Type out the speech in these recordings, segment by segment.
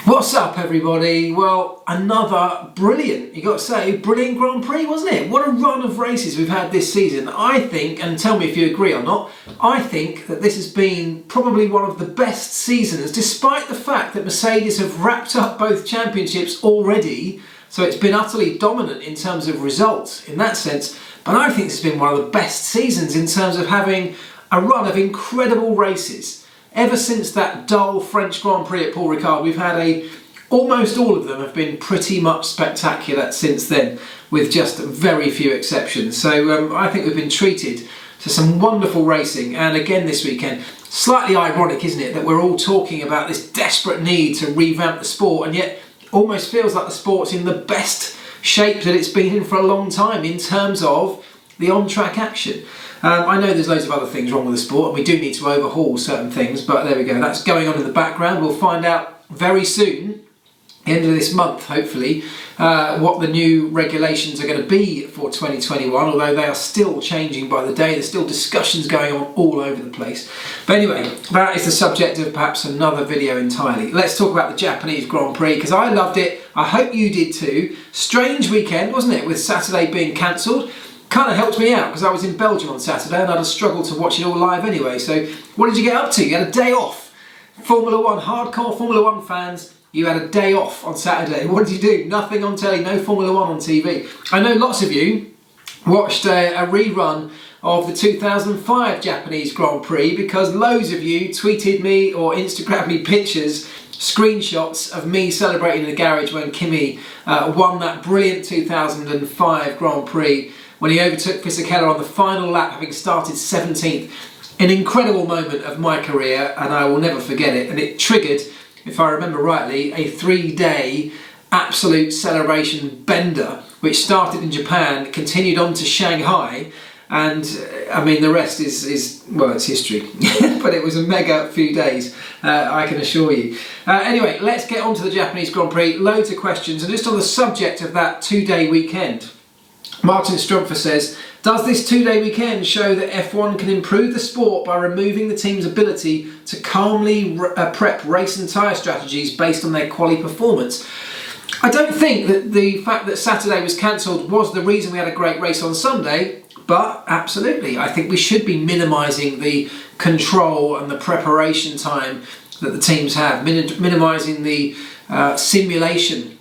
What's up, everybody? Well, another brilliant, you got to say, brilliant Grand Prix, wasn't it? What a run of races we've had this season. I think, and tell me if you agree or not, I think that this has been probably one of the best seasons, despite the fact that Mercedes have wrapped up both championships already, so it's been utterly dominant in terms of results in that sense. But I think this has been one of the best seasons in terms of having a run of incredible races. Ever since that dull French Grand Prix at Paul Ricard, we've had almost all of them have been pretty much spectacular since then, with just very few exceptions. So I think we've been treated to some wonderful racing, and again this weekend. Slightly ironic, isn't it, that we're all talking about this desperate need to revamp the sport, and yet it almost feels like the sport's in the best shape that it's been in for a long time in terms of the on-track action. I know there's loads of other things wrong with the sport and we do need to overhaul certain things, but there we go, that's going on in the background. We'll find out very soon, end of this month hopefully, what the new regulations are going to be for 2021, although they are still changing by the day. There's still discussions going on all over the place. But anyway, that is the subject of perhaps another video entirely. Let's talk about the Japanese Grand Prix, because I loved it. I hope you did too. Strange weekend, wasn't it, with Saturday being cancelled. Kind of helped me out because I was in Belgium on Saturday and I'd have struggled to watch it all live anyway. So what did you get up to? You had a day off. Formula One, hardcore Formula One fans, you had a day off on Saturday. What did you do? Nothing on telly, no Formula One on TV. I know lots of you watched a rerun of the 2005 Japanese Grand Prix because loads of you tweeted me or Instagrammed me pictures, screenshots of me celebrating in the garage when Kimi won that brilliant 2005 Grand Prix, when he overtook Fisichella on the final lap, having started 17th. An incredible moment of my career, and I will never forget it. And it triggered, if I remember rightly, a 3-day absolute celebration bender, which started in Japan, continued on to Shanghai, and I mean the rest is well, it's history. But it was a mega few days, I can assure you. Anyway, let's get on to the Japanese Grand Prix. Loads of questions, and just on the subject of that 2-day weekend. Martin Strumpfer says, does this 2-day weekend show that F1 can improve the sport by removing the team's ability to calmly prep race and tyre strategies based on their quali performance? I don't think that the fact that Saturday was cancelled was the reason we had a great race on Sunday, but absolutely, I think we should be minimising the control and the preparation time that the teams have, minimising the simulation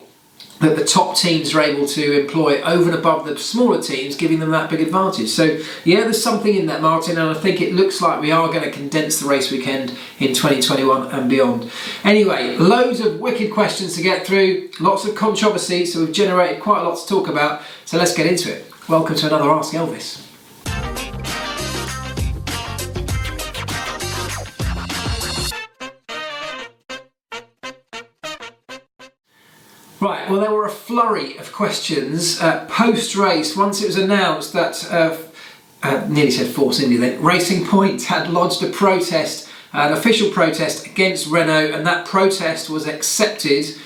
that the top teams are able to employ over and above the smaller teams, giving them that big advantage. So yeah, there's something in that, Martin, and I think it looks like we are going to condense the race weekend in 2021 and beyond. Anyway, loads of wicked questions to get through, lots of controversy, so we've generated quite a lot to talk about, so let's get into it. Welcome to another Ask Elvis. Right, well, there were a flurry of questions post-race. Once it was announced that, nearly said Force India then, Racing Point had lodged a protest, an official protest against Renault, and that protest was accepted,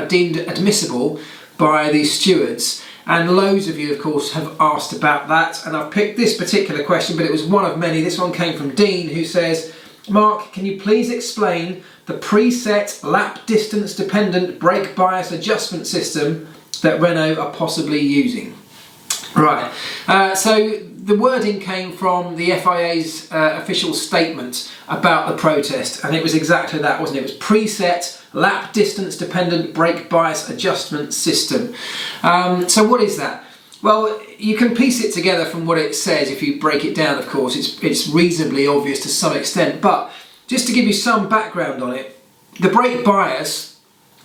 deemed admissible by the stewards. And loads of you, of course, have asked about that, and I've picked this particular question, but it was one of many. This one came from Dean, who says, Mark, can you please explain the preset lap distance dependent brake bias adjustment system that Renault are possibly using? Right, so the wording came from the FIA's official statement about the protest, and it was exactly that, wasn't it? It was preset lap distance dependent brake bias adjustment system. So what is that? Well, you can piece it together from what it says. If you break it down, of course, it's reasonably obvious to some extent, but just to give you some background on it, the brake bias,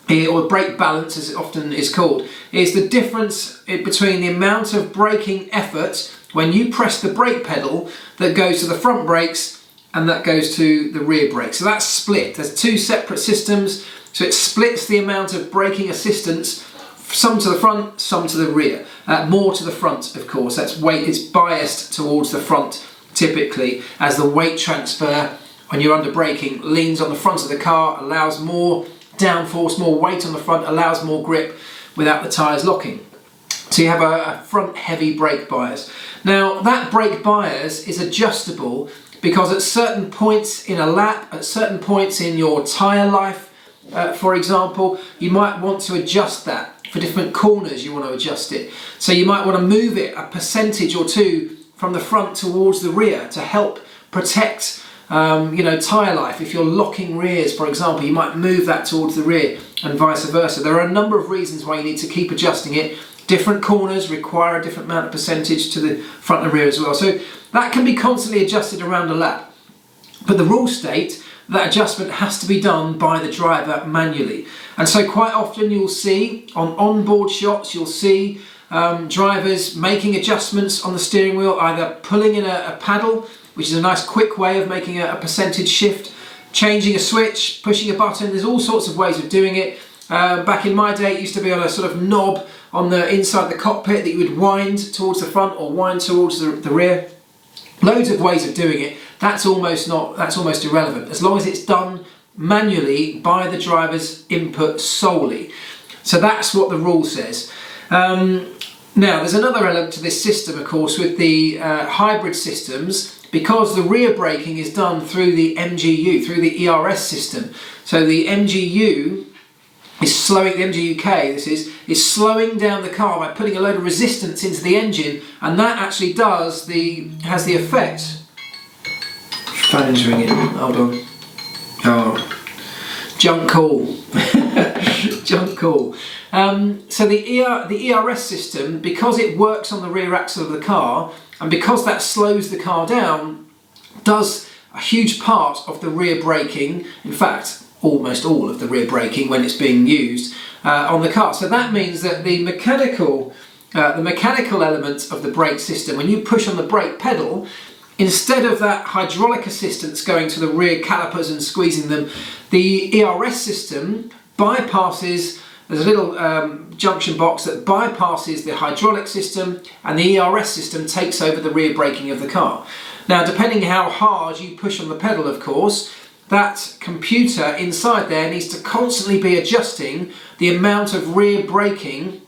or brake balance as it often is called, is the difference between the amount of braking effort when you press the brake pedal that goes to the front brakes and that goes to the rear brakes. So that's split. There's two separate systems, so it splits the amount of braking assistance, some to the front, some to the rear. More to the front, of course. That's weight. It's biased towards the front typically, as the weight transfer when you're under braking leans on the front of the car, allows more downforce, more weight on the front, allows more grip without the tyres locking. So you have a front heavy brake bias. Now that brake bias is adjustable because at certain points in a lap, at certain points in your tyre life, for example, you might want to adjust that. For different corners you want to adjust it. So you might want to move it a percentage or two from the front towards the rear to help protect tyre life. If you're locking rears, for example, you might move that towards the rear and vice versa. There are a number of reasons why you need to keep adjusting it. Different corners require a different amount of percentage to the front and rear as well. So that can be constantly adjusted around a lap. But the rules state that adjustment has to be done by the driver manually. And so quite often you'll see on onboard shots, you'll see drivers making adjustments on the steering wheel, either pulling in a paddle, which is a nice quick way of making a percentage shift, changing a switch, pushing a button. There's all sorts of ways of doing it. Back in my day, it used to be on a sort of knob on the inside the cockpit that you would wind towards the front or wind towards the rear. Loads of ways of doing it. That's almost irrelevant, as long as it's done manually by the driver's input solely. So that's what the rule says. Now, there's another element to this system, of course, with the hybrid systems, because the rear braking is done through the MGU, through the ERS system. So the MGU is slowing, the MGUK, is slowing down the car by putting a load of resistance into the engine, and that actually has the effect. Phone's ringing, hold on. Oh, junk call. Junk call. So the ERS system, because it works on the rear axle of the car, and because that slows the car down, does a huge part of the rear braking. In fact, almost all of the rear braking when it's being used on the car. So that means that the mechanical element of the brake system, when you push on the brake pedal, instead of that hydraulic assistance going to the rear calipers and squeezing them, the ERS system bypasses, there's a little junction box that bypasses the hydraulic system, and the ERS system takes over the rear braking of the car. Now, depending how hard you push on the pedal, of course, that computer inside there needs to constantly be adjusting the amount of rear braking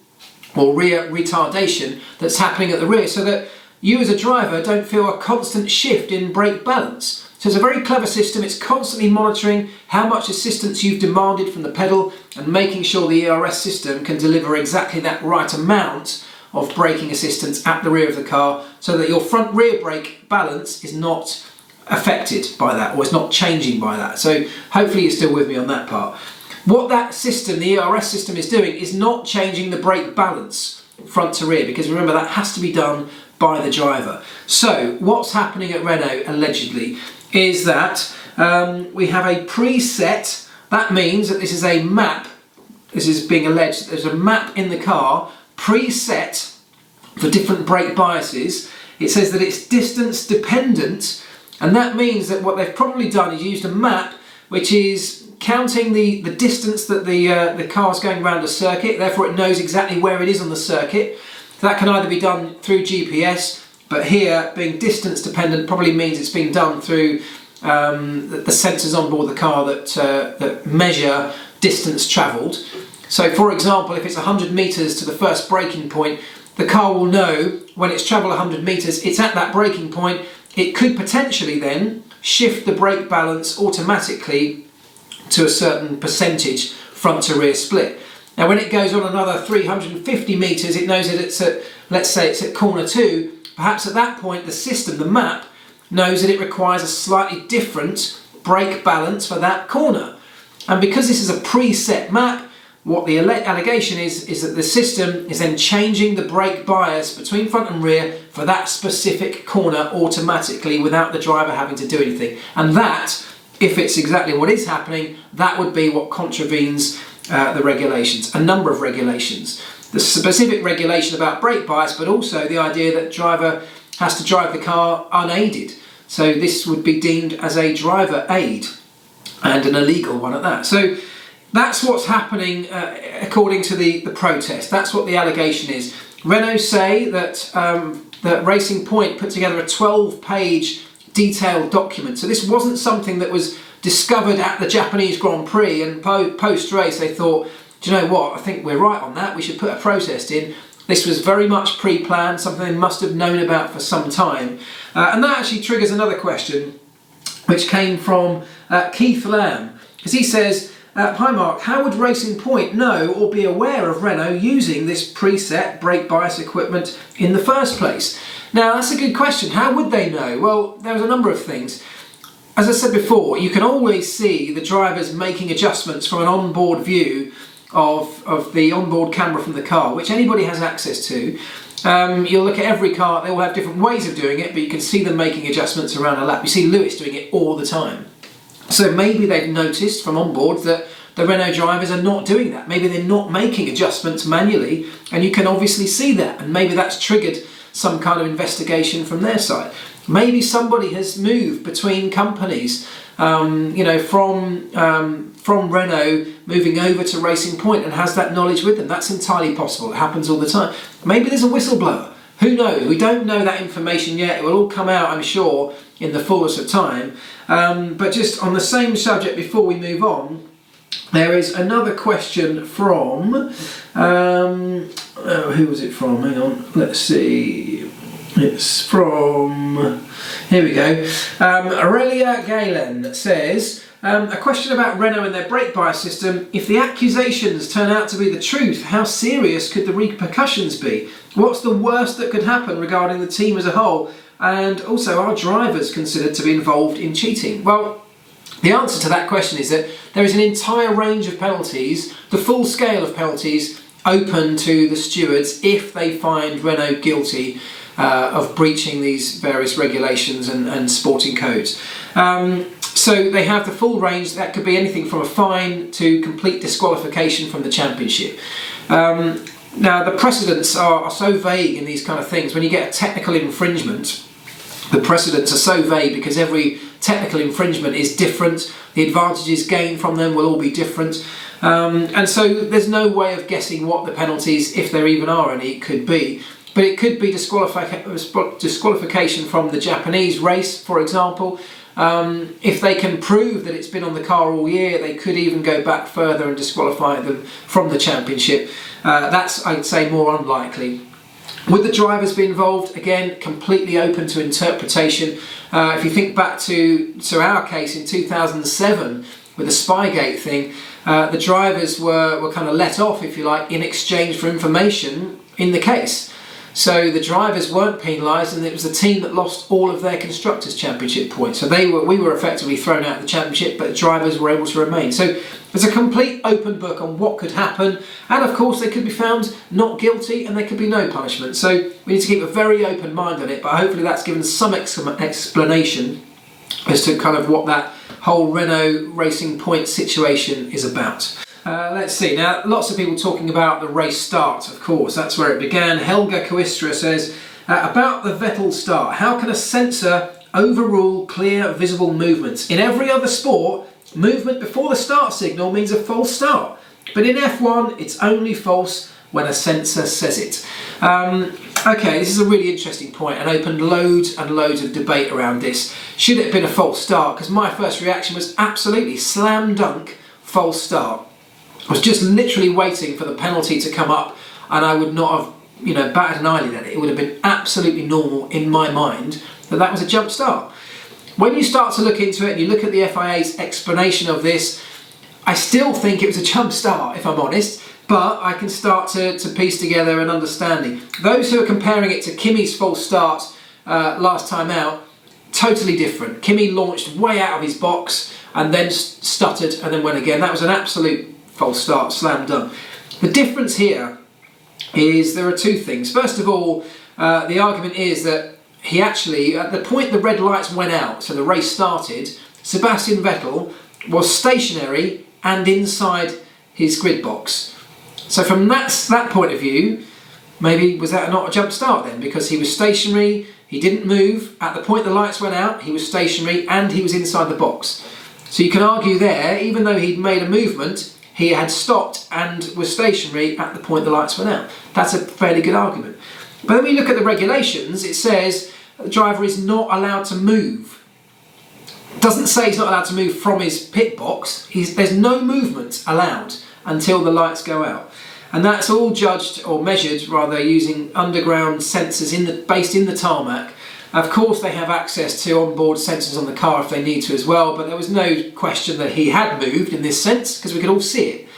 or rear retardation that's happening at the rear, so that you as a driver don't feel a constant shift in brake balance. So it's a very clever system. It's constantly monitoring how much assistance you've demanded from the pedal and making sure the ERS system can deliver exactly that right amount of braking assistance at the rear of the car, so that your front rear brake balance is not affected by that, or it's not changing by that. So hopefully you're still with me on that part. What that system, the ERS system, is doing is not changing the brake balance front to rear, because remember, that has to be done by the driver. So what's happening at Renault allegedly is that we have a preset. That means that this is a map. This is being alleged. There's a map in the car preset for different brake biases. It says that it's distance dependent, and that means that what they've probably done is used a map which is counting the distance that the car's going around a circuit. Therefore it knows exactly where it is on the circuit. That can either be done through GPS, but here, being distance dependent, probably means it's being done through the sensors on board the car that measure distance travelled. So for example, if it's 100 metres to the first braking point, the car will know when it's travelled 100 metres, it's at that braking point. It could potentially then shift the brake balance automatically to a certain percentage front to rear split. Now when it goes on another 350 metres, it knows that it's at, let's say it's at corner 2, perhaps at that point the system, the map, knows that it requires a slightly different brake balance for that corner. And because this is a preset map, what the allegation is that the system is then changing the brake bias between front and rear for that specific corner automatically without the driver having to do anything. And that, if it's exactly what is happening, that would be what contravenes the regulations, a number of regulations. The specific regulation about brake bias, but also the idea that driver has to drive the car unaided. So this would be deemed as a driver aid, and an illegal one at that. So that's what's happening according to the protest. That's what the allegation is. Renault say that that Racing Point put together a 12-page detailed document. So this wasn't something that was discovered at the Japanese Grand Prix, and post-race they thought, do you know what, I think we're right on that, we should put a protest in. This was very much pre-planned, something they must have known about for some time. And that actually triggers another question, which came from Keith Lamb, because he says, Hi Mark, how would Racing Point know or be aware of Renault using this preset brake bias equipment in the first place? Now that's a good question. How would they know? Well, there's a number of things. As I said before, you can always see the drivers making adjustments from an onboard view of the onboard camera from the car, which anybody has access to. You'll look at every car, they will have different ways of doing it, but you can see them making adjustments around a lap. You see Lewis doing it all the time. So maybe they've noticed from onboard that the Renault drivers are not doing that. Maybe they're not making adjustments manually, and you can obviously see that, and maybe that's triggered some kind of investigation from their side. Maybe somebody has moved between companies, you know, from Renault moving over to Racing Point and has that knowledge with them. That's entirely possible. It happens all the time. Maybe there's a whistleblower. Who knows? We don't know that information yet. It will all come out, I'm sure, in the fullness of time. But just on the same subject before we move on, there is another question from, who was it from? Hang on, let's see. It's from, here we go. Aurelia Galen says, a question about Renault and their brake bias system. If the accusations turn out to be the truth, how serious could the repercussions be? What's the worst that could happen regarding the team as a whole? And also, are drivers considered to be involved in cheating? Well, the answer to that question is that there is an entire range of penalties, the full scale of penalties, open to the stewards if they find Renault guilty of breaching these various regulations and sporting codes. So they have the full range. That could be anything from a fine to complete disqualification from the championship. Now the precedents are so vague in these kind of things. When you get a technical infringement, the precedents are so vague because every technical infringement is different. The advantages gained from them will all be different. And so there's no way of guessing what the penalties, if there even are any, could be. But it could be disqualification from the Japanese race, for example. If they can prove that it's been on the car all year, they could even go back further and disqualify them from the championship. That's, I'd say, more unlikely. Would the drivers be involved? Again, completely open to interpretation. If you think back to our case in 2007 with the Spygate thing, the drivers were kind of let off, if you like, in exchange for information in the case. So the drivers weren't penalised, and it was the team that lost all of their Constructors' Championship points. So we were effectively thrown out of the championship, but the drivers were able to remain. So there's a complete open book on what could happen, and of course they could be found not guilty and there could be no punishment. So we need to keep a very open mind on it, but hopefully that's given some explanation as to kind of what that whole Renault Racing Point situation is about. Let's see, now lots of people talking about the race start, of course, that's where it began. Helga Koistra says, about the Vettel start, how can a sensor overrule clear visible movements? In every other sport, movement before the start signal means a false start, but in F1 it's only false when a sensor says it. Okay, this is a really interesting point and opened loads and loads of debate around this. Should it have been a false start? Because my first reaction was absolutely slam dunk false start. I was just literally waiting for the penalty to come up, and I would not have, you know, batted an eyelid at it. It would have been absolutely normal in my mind that was a jump start. When you start to look into it and you look at the FIA's explanation of this, I still think it was a jump start, if I'm honest, but I can start to piece together an understanding. Those who are comparing it to Kimi's false start last time out, totally different. Kimi launched way out of his box and then stuttered and then went again. That was an absolute false start, slam dunk. The difference here is there are two things. First of all, the argument is that he actually, at the point the red lights went out, so the race started, Sebastian Vettel was stationary and inside his grid box. So from that point of view, maybe was that not a jump start then? Because he was stationary, he didn't move, at the point the lights went out, he was stationary and he was inside the box. So you can argue there, even though he'd made a movement, he had stopped and was stationary at the point the lights went out. That's a fairly good argument. But then when you look at the regulations, it says the driver is not allowed to move. It doesn't say he's not allowed to move from his pit box. There's no movement allowed until the lights go out. And that's all judged or measured rather using underground sensors based in the tarmac. Of course they have access to onboard sensors on the car if they need to as well, but there was no question that he had moved in this sense because we could all see it.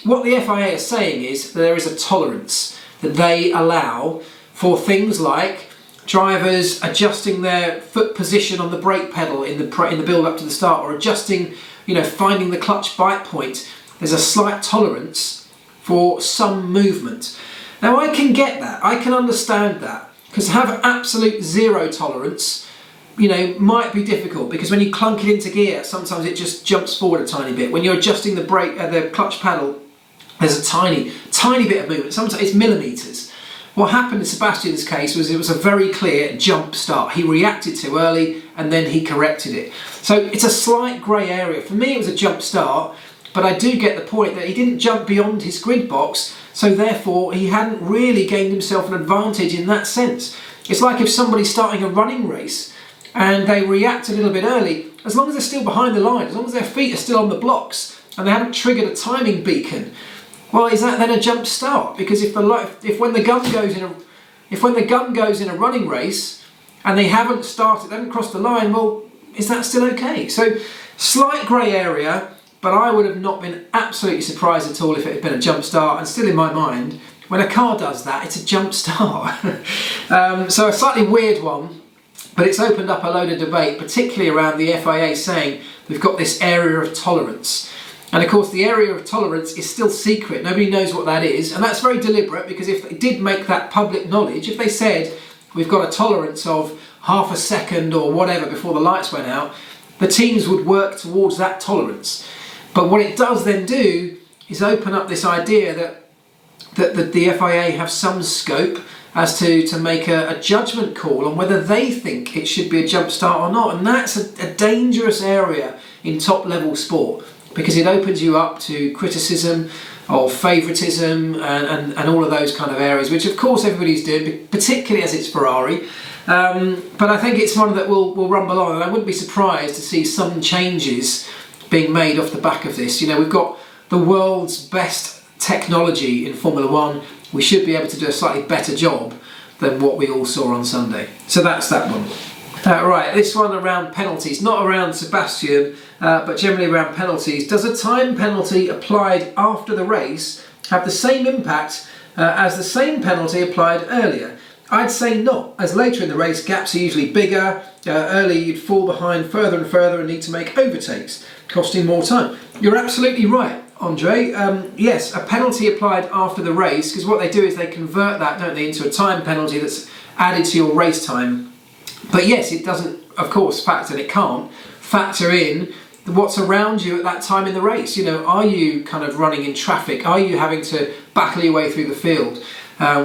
What the FIA is saying is that there is a tolerance that they allow for things like drivers adjusting their foot position on the brake pedal in the build up to the start, or adjusting, finding the clutch bite point. There's a slight tolerance for some movement. Now I can get that, I can understand that, because to have absolute zero tolerance, might be difficult, because when you clunk it into gear, sometimes it just jumps forward a tiny bit. When you're adjusting the brake, the clutch pedal, there's a tiny bit of movement. Sometimes it's millimetres. What happened in Sebastian's case was it was a very clear jump start. He reacted too early and then he corrected it. So it's a slight grey area. For me it was a jump start, but I do get the point that he didn't jump beyond his grid box, so therefore he hadn't really gained himself an advantage in that sense. It's like if somebody's starting a running race and they react a little bit early, as long as they're still behind the line, as long as their feet are still on the blocks and they haven't triggered a timing beacon, well, is that then a jump start? Because if when the gun goes in a running race and they haven't started, they haven't crossed the line, well, is that still okay? So slight grey area, but I would have not been absolutely surprised at all if it had been a jump start. And still in my mind, when a car does that, it's a jump start. So a slightly weird one, but it's opened up a load of debate, particularly around the FIA saying we've got this area of tolerance. And of course the area of tolerance is still secret, nobody knows what that is, and that's very deliberate, because if they did make that public knowledge, if they said we've got a tolerance of half a second or whatever before the lights went out, the teams would work towards that tolerance. But what it does then do is open up this idea that the FIA have some scope as to make a judgment call on whether they think it should be a jump start or not, and that's a dangerous area in top level sport, because it opens you up to criticism or favouritism and all of those kind of areas, which of course everybody's doing, particularly as it's Ferrari. But I think it's one that will rumble on, and I wouldn't be surprised to see some changes being made off the back of this. We've got the world's best technology in Formula One. We should be able to do a slightly better job than what we all saw on Sunday. So that's that one. Right, this one around penalties, not around Sebastian, but generally around penalties. Does a time penalty applied after the race have the same impact as the same penalty applied earlier? I'd say not, as later in the race gaps are usually bigger. Early you'd fall behind further and further and need to make overtakes, costing more time. You're absolutely right, Andre. Yes, a penalty applied after the race, because what they do is they convert that, don't they, into a time penalty that's added to your race time. But yes, it doesn't, of course, factor, and it can't factor in what's around you at that time in the race. Are you kind of running in traffic? Are you having to battle your way through the field,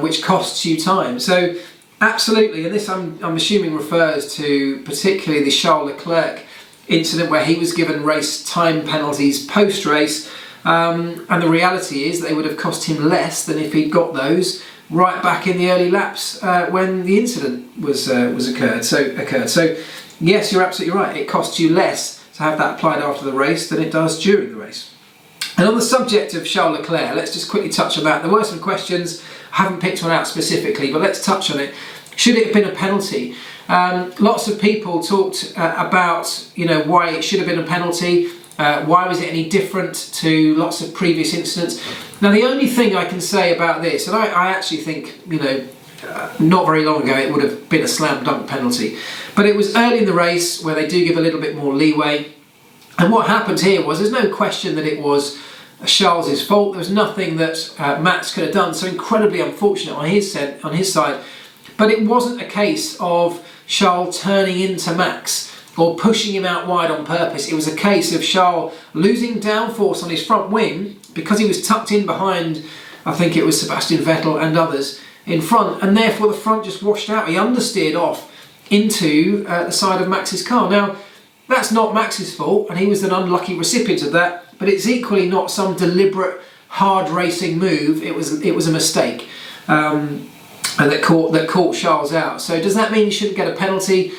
which costs you time? So absolutely, and this I'm assuming refers to particularly the Charles Leclerc incident, where he was given race time penalties post-race, and the reality is that they would have cost him less than if he'd got those right back in the early laps when the incident was occurred. So yes, you're absolutely right. It costs you less to have that applied after the race than it does during the race. And on the subject of Charles Leclerc, let's just quickly touch on that. There were some questions. I haven't picked one out specifically, but let's touch on it. Should it have been a penalty? Lots of people talked about why it should have been a penalty. Why was it any different to lots of previous incidents? Now the only thing I can say about this, and I actually think, not very long ago it would have been a slam dunk penalty, but it was early in the race where they do give a little bit more leeway. And what happened here was, there's no question that it was Charles's fault. There was nothing that Max could have done, so incredibly unfortunate on his side. But it wasn't a case of Charles turning into Max or pushing him out wide on purpose. It was a case of Charles losing downforce on his front wing because he was tucked in behind, I think it was Sebastian Vettel and others in front, and therefore the front just washed out. He understeered off into the side of Max's car. Now, that's not Max's fault, and he was an unlucky recipient of that, but it's equally not some deliberate hard racing move. It was a mistake and that caught Charles out. So does that mean he shouldn't get a penalty?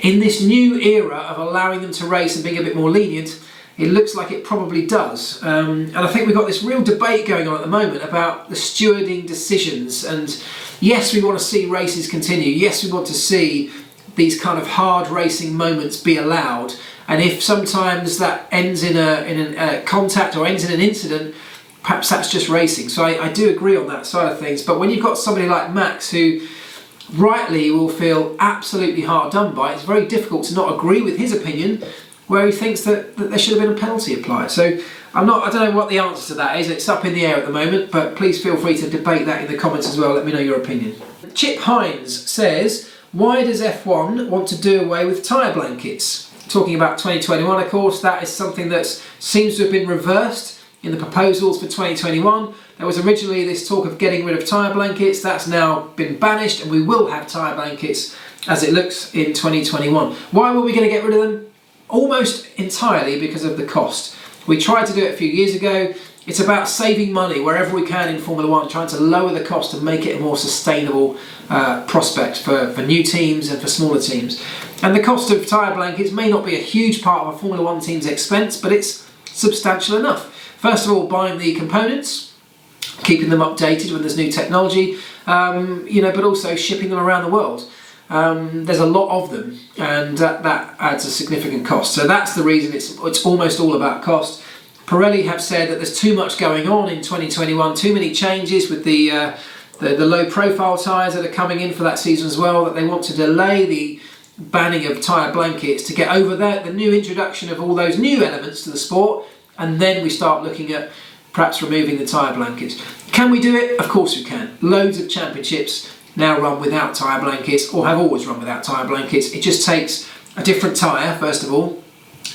In this new era of allowing them to race and being a bit more lenient, it looks like it probably does. And I think we've got this real debate going on at the moment about the stewarding decisions. And yes, we want to see races continue. Yes, we want to see these kind of hard racing moments be allowed. And if sometimes that ends in a contact or ends in an incident, perhaps that's just racing. So I do agree on that side of things. But when you've got somebody like Max who rightly will feel absolutely hard done by, it's very difficult to not agree with his opinion, where he thinks that there should have been a penalty applied. So I don't know what the answer to that is. It's up in the air at the moment, but please feel free to debate that in the comments as well. Let me know your opinion. Chip Hines says, why does F1 want to do away with tyre blankets? Talking about 2021, of course, that is something that seems to have been reversed in the proposals for 2021. There was originally this talk of getting rid of tyre blankets. That's now been banished, and we will have tyre blankets as it looks in 2021. Why were we going to get rid of them? Almost entirely because of the cost. We tried to do it a few years ago. It's about saving money wherever we can in Formula One, trying to lower the cost and make it a more sustainable prospect for new teams and for smaller teams. And the cost of tyre blankets may not be a huge part of a Formula One team's expense, but it's substantial enough. First of all, buying the components, keeping them updated when there's new technology, but also shipping them around the world. There's a lot of them, and that adds a significant cost. So that's the reason it's almost all about cost. Pirelli have said that there's too much going on in 2021, too many changes with the low profile tyres that are coming in for that season as well, that they want to delay the banning of tyre blankets to get over the new introduction of all those new elements to the sport, and then we start looking at perhaps removing the tyre blankets. Can we do it? Of course we can. Loads of championships now run without tyre blankets, or have always run without tyre blankets. It just takes a different tyre, first of all,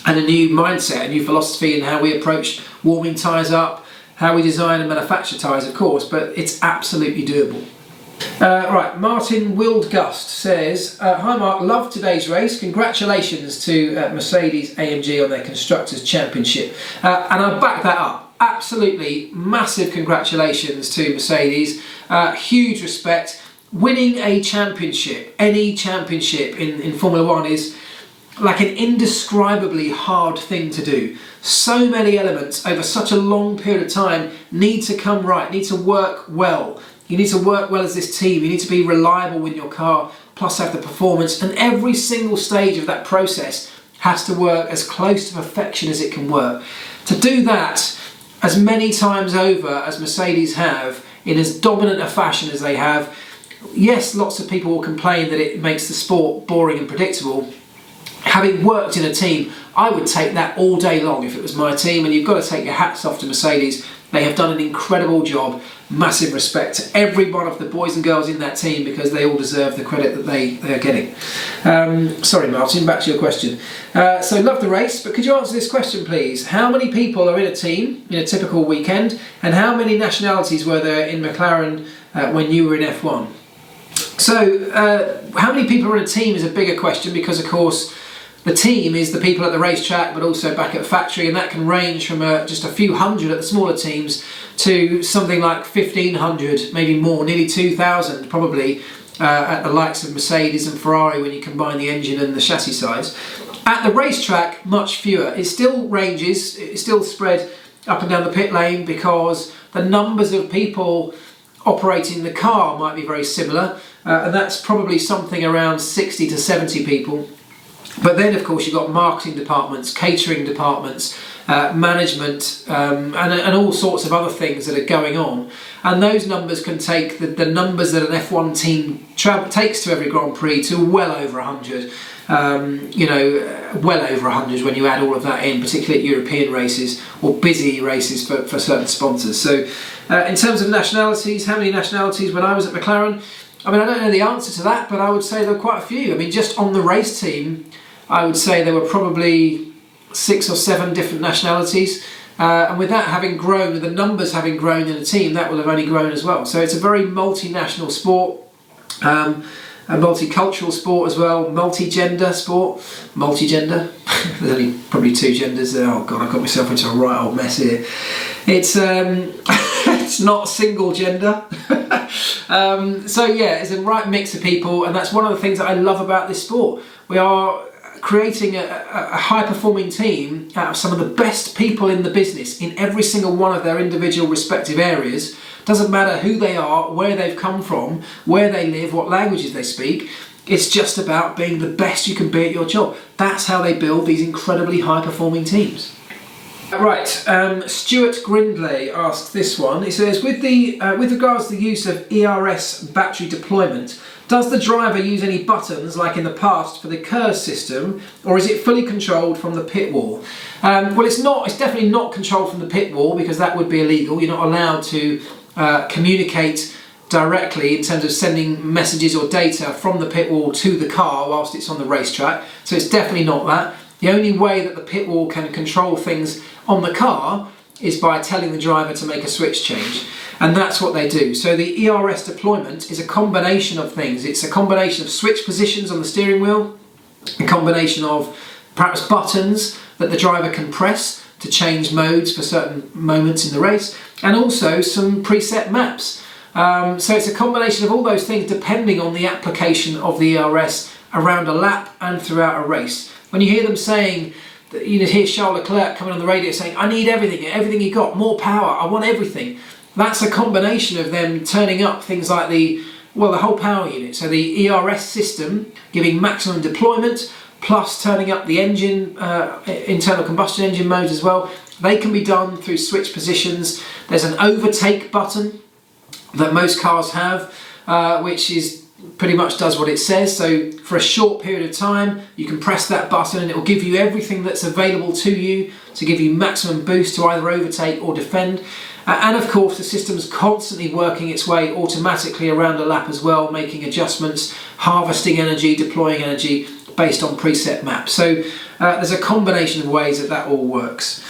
and a new mindset, a new philosophy in how we approach warming tyres up, how we design and manufacture tyres, of course, but it's absolutely doable. Right, Martin Wildgust says, hi Mark, love today's race. Congratulations to Mercedes AMG on their Constructors' Championship. And I back that up. Absolutely massive congratulations to Mercedes. Huge respect. Winning a championship, any championship in Formula One is like an indescribably hard thing to do. So many elements over such a long period of time need to come right, need to work well. You need to work well as this team, you need to be reliable with your car, plus have the performance, and every single stage of that process has to work as close to perfection as it can work. To do that as many times over as Mercedes have, in as dominant a fashion as they have, yes, lots of people will complain that it makes the sport boring and predictable. Having worked in a team, I would take that all day long if it was my team, and you've got to take your hats off to Mercedes. They have done an incredible job. Massive respect to every one of the boys and girls in that team, because they all deserve the credit that they are getting. Sorry Martin, back to your question. So love the race, but could you answer this question please? How many people are in a team in a typical weekend, and how many nationalities were there in McLaren when you were in F1? So how many people are in a team is a bigger question, because of course the team is the people at the racetrack, but also back at the factory, and that can range from just a few hundred at the smaller teams to something like 1,500, maybe more, nearly 2,000 probably at the likes of Mercedes and Ferrari when you combine the engine and the chassis size. At the racetrack, much fewer. It still ranges, it's still spread up and down the pit lane, because the numbers of people operating the car might be very similar, and that's probably something around 60 to 70 people. But then of course you've got marketing departments, catering departments, management, and all sorts of other things that are going on, and those numbers can take the numbers that an F1 team takes to every Grand Prix to well over 100. Well over 100 when you add all of that in, particularly at European races or busy races for certain sponsors. So in terms of nationalities, how many nationalities when I was at McLaren? I mean, I don't know the answer to that, but I would say there were quite a few. I mean, just on the race team, I would say there were probably 6 or 7 different nationalities. And with that having grown, with the numbers having grown in a team, that will have only grown as well. So it's a very multinational sport, a multicultural sport as well, multi-gender sport. Multi-gender? There's only probably 2 genders there. Oh God, I got myself into a right old mess here. It's it's not single gender. So yeah, it's a right mix of people, and that's one of the things that I love about this sport. We are creating a high-performing team out of some of the best people in the business in every single one of their individual respective areas. Doesn't matter who they are, where they've come from, where they live, what languages they speak. It's just about being the best you can be at your job. That's how they build these incredibly high-performing teams. Right, Stuart Grindley asked this one. He says, with regards to the use of ERS battery deployment, does the driver use any buttons like in the past for the KERS system, or is it fully controlled from the pit wall? Well, it's definitely not controlled from the pit wall, because that would be illegal. You're not allowed to communicate directly in terms of sending messages or data from the pit wall to the car whilst it's on the racetrack. So it's definitely not that. The only way that the pit wall can control things on the car is by telling the driver to make a switch change. And that's what they do. So the ERS deployment is a combination of things. It's a combination of switch positions on the steering wheel, a combination of perhaps buttons that the driver can press to change modes for certain moments in the race, and also some preset maps. So it's a combination of all those things depending on the application of the ERS around a lap and throughout a race. When you hear them saying, you hear Charles Leclerc coming on the radio saying, I need everything you got, more power, I want everything. That's a combination of them turning up things like the whole power unit. So the ERS system giving maximum deployment, plus turning up the engine, internal combustion engine modes as well. They can be done through switch positions. There's an overtake button that most cars have, which is pretty much does what it says. So for a short period of time, you can press that button and it will give you everything that's available to you to give you maximum boost to either overtake or defend. And of course, the system's constantly working its way automatically around a lap as well, making adjustments, harvesting energy, deploying energy based on preset maps. So there's a combination of ways that all works.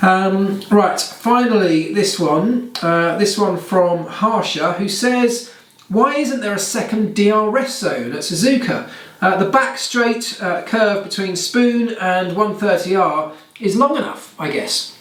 Right, finally this one from Harsha, who says, why isn't there a second DRS zone at Suzuka? The back straight curve between Spoon and 130R is long enough, I guess.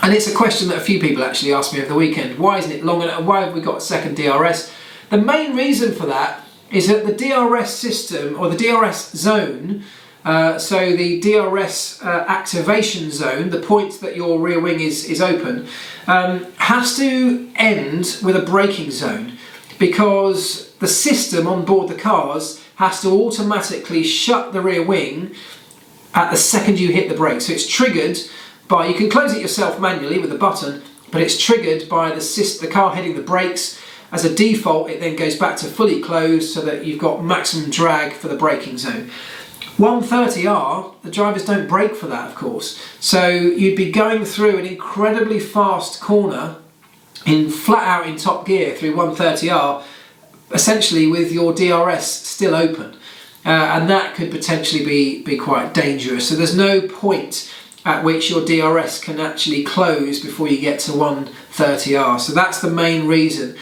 And it's a question that a few people actually asked me over the weekend. Why isn't it long enough? Why have we got a second DRS? The main reason for that is that the DRS system, or the DRS zone, so the DRS activation zone, the point that your rear wing is open, has to end with a braking zone, because the system on board the cars has to automatically shut the rear wing at the second you hit the brake. So it's triggered by, you can close it yourself manually with a button, but it's triggered by the car hitting the brakes. As a default, it then goes back to fully closed so that you've got maximum drag for the braking zone. 130R, the drivers don't brake for that, of course. So you'd be going through an incredibly fast corner flat out in top gear through 130R, essentially with your DRS still open. And that could potentially be quite dangerous. So there's no point at which your DRS can actually close before you get to 130R. So that's the main reason.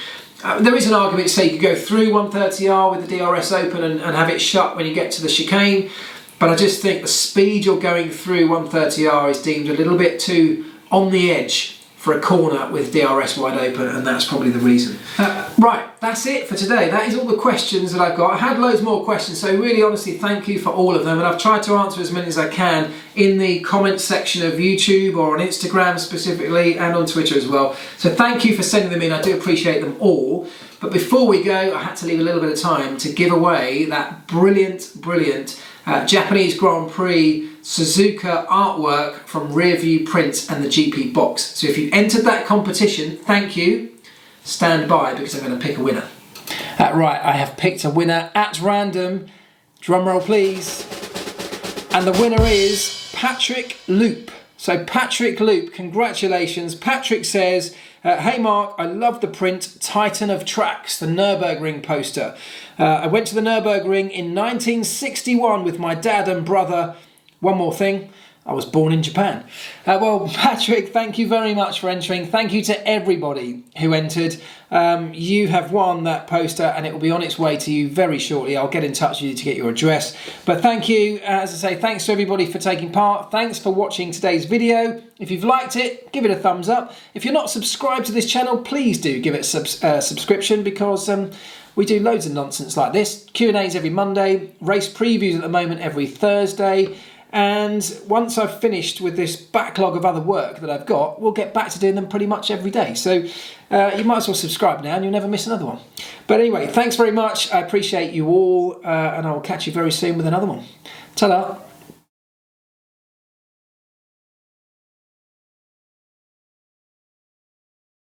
There is an argument to say you could go through 130R with the DRS open and have it shut when you get to the chicane, but I just think the speed you're going through 130R is deemed a little bit too on the edge for a corner with DRS wide open, and that's probably the reason. Right, that's it for today. That is all the questions that I've got. I had loads more questions, so really honestly thank you for all of them, and I've tried to answer as many as I can in the comments section of YouTube or on Instagram specifically, and on Twitter as well. So thank you for sending them in. I do appreciate them all. But before we go, I had to leave a little bit of time to give away that brilliant Japanese Grand Prix Suzuka artwork from Rearview Print and the GP box. So if you entered that competition, thank you. Stand by, because I'm going to pick a winner. Right, I have picked a winner at random. Drum roll please. And the winner is Patrick Loop. So Patrick Loop, congratulations. Patrick says, hey Mark, I love the print Titan of Tracks, the Nürburgring poster. I went to the Nürburgring in 1961 with my dad and brother. One more thing, I was born in Japan. Well, Patrick, thank you very much for entering. Thank you to everybody who entered. You have won that poster and it will be on its way to you very shortly. I'll get in touch with you to get your address. But thank you, as I say, thanks to everybody for taking part. Thanks for watching today's video. If you've liked it, give it a thumbs up. If you're not subscribed to this channel, please do give it a subscription, because we do loads of nonsense like this. Q&As every Monday, race previews at the moment every Thursday. And once I've finished with this backlog of other work that I've got, we'll get back to doing them pretty much every day. So you might as well subscribe now and you'll never miss another one. But anyway, thanks very much. I appreciate you all, and I will catch you very soon with another one. Ta-da!